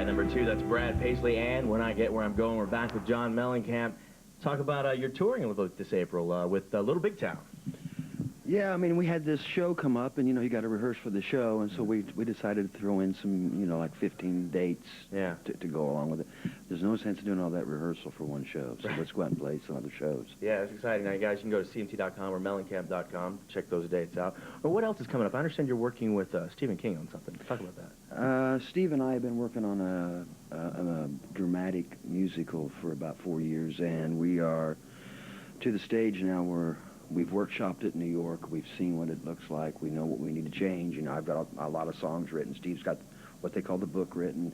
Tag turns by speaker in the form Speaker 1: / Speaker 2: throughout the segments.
Speaker 1: at number 2. That's Brad Paisley. And When I Get Where I'm Going, we're back with John Mellencamp. Talk about your touring with this April with Little Big Town.
Speaker 2: Yeah, I mean, we had this show come up, and, you know, you got to rehearse for the show, and so we decided to throw in some, you know, like 15 dates to go along with it. There's no sense in doing all that rehearsal for one show, so let's go out and play some other shows.
Speaker 1: Yeah, it's exciting. Now, guys, you can go to cmt.com or mellencamp.com, check those dates out. Well, what else is coming up? I understand you're working with Stephen King on something. Talk about that.
Speaker 2: Steve and I have been working on a dramatic musical for about 4 years, and we are to the stage now where we've workshopped it in New York. We've seen what it looks like. We know what we need to change. You know, I've got a lot of songs written. Steve's got what they call the book written.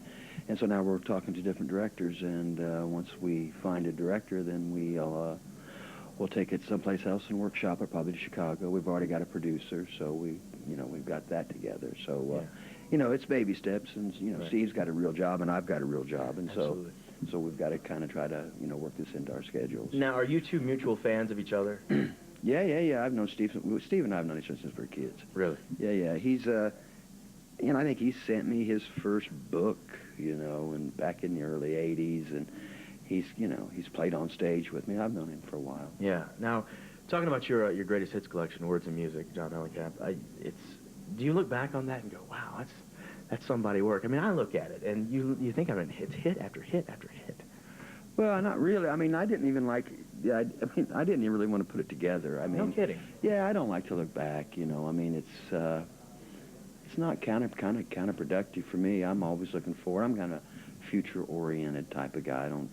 Speaker 2: And so now we're talking to different directors, and once we find a director, then we'll take it someplace else and workshop it, probably to Chicago. We've already got a producer, so we've got that together. So, you know, it's baby steps, and, you know, Steve's got a real job, and I've got a real job, and so we've got to kind of try to, you know, work this into our schedules.
Speaker 1: Now, are you two mutual fans of each other?
Speaker 2: Yeah. I've known Steve and I have known each other since we were kids.
Speaker 1: Really?
Speaker 2: Yeah. He's, you know, I think he sent me his first book, you know, and back in the early 80s, and he's, you know, he's played on stage with me. I've known him for a while.
Speaker 1: Yeah. Now, talking about your greatest hits collection, Words and Music, John Mellencamp, do you look back on that and go, wow, that's somebody work? I mean, I look at it, and you think, I mean, it's hit after hit after hit.
Speaker 2: Well, not really. I mean, I didn't even like. I didn't even really want to put it together. I mean,
Speaker 1: no kidding.
Speaker 2: Yeah, I don't like to look back. You know, I mean, it's not counterproductive for me. I'm always looking forward. I'm kind of future-oriented type of guy. I don't,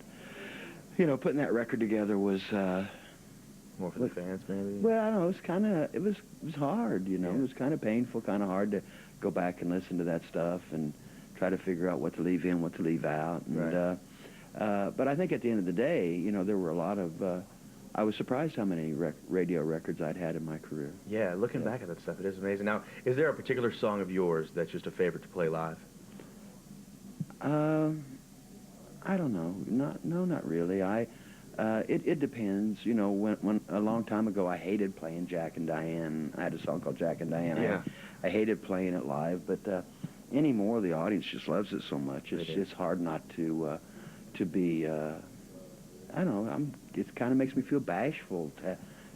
Speaker 2: you know, putting that record together was
Speaker 1: more for the fans, maybe.
Speaker 2: Well, I don't know. It was hard. You know,
Speaker 1: yeah.
Speaker 2: It was kind of painful, kind of hard to go back and listen to that stuff and try to figure out what to leave in, what to leave out. And,
Speaker 1: right.
Speaker 2: But I think at the end of the day, you know, there were a lot of, I was surprised how many radio records I'd had in my career.
Speaker 1: Yeah, looking back at that stuff, it is amazing. Now, is there a particular song of yours that's just a favorite to play live?
Speaker 2: I don't know. Not really. It depends. You know, when a long time ago I hated playing Jack and Diane. I had a song called Jack and Diane.
Speaker 1: Yeah.
Speaker 2: I hated playing it live, but anymore the audience just loves it so much. It's hard not to be, I don't know, it kind of makes me feel bashful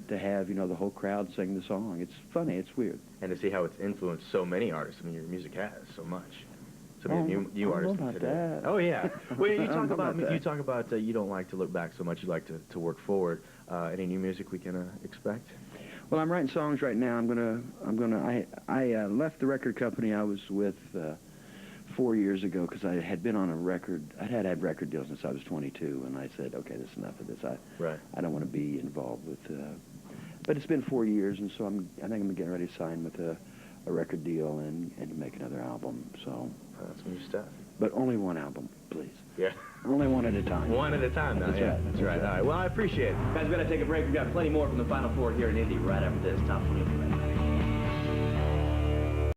Speaker 2: to have, you know, the whole crowd sing the song. It's funny, it's weird.
Speaker 1: And to see how it's influenced so many artists. I mean, your music has so much. So many new artists
Speaker 2: about
Speaker 1: today.
Speaker 2: that.
Speaker 1: Oh, yeah. Well, you talk about you don't like to look back so much, you like to work forward. Any new music we can expect?
Speaker 2: Well, I'm writing songs right now. I left the record company I was with 4 years ago because I had been on a record. I had record deals since I was 22, and I said, okay, this is enough of this. I don't want to be involved with. But it's been 4 years, and so I think I'm getting ready to sign with a record deal and make another album. So
Speaker 1: that's new stuff.
Speaker 2: But only one album, please.
Speaker 1: Yeah.
Speaker 2: Only one at a time.
Speaker 1: One at a time, now. That's right. That's right. All right. Well, I appreciate it. Guys, we're going to take a break. We've got plenty more from the Final Four here in Indy right after this. Top 20.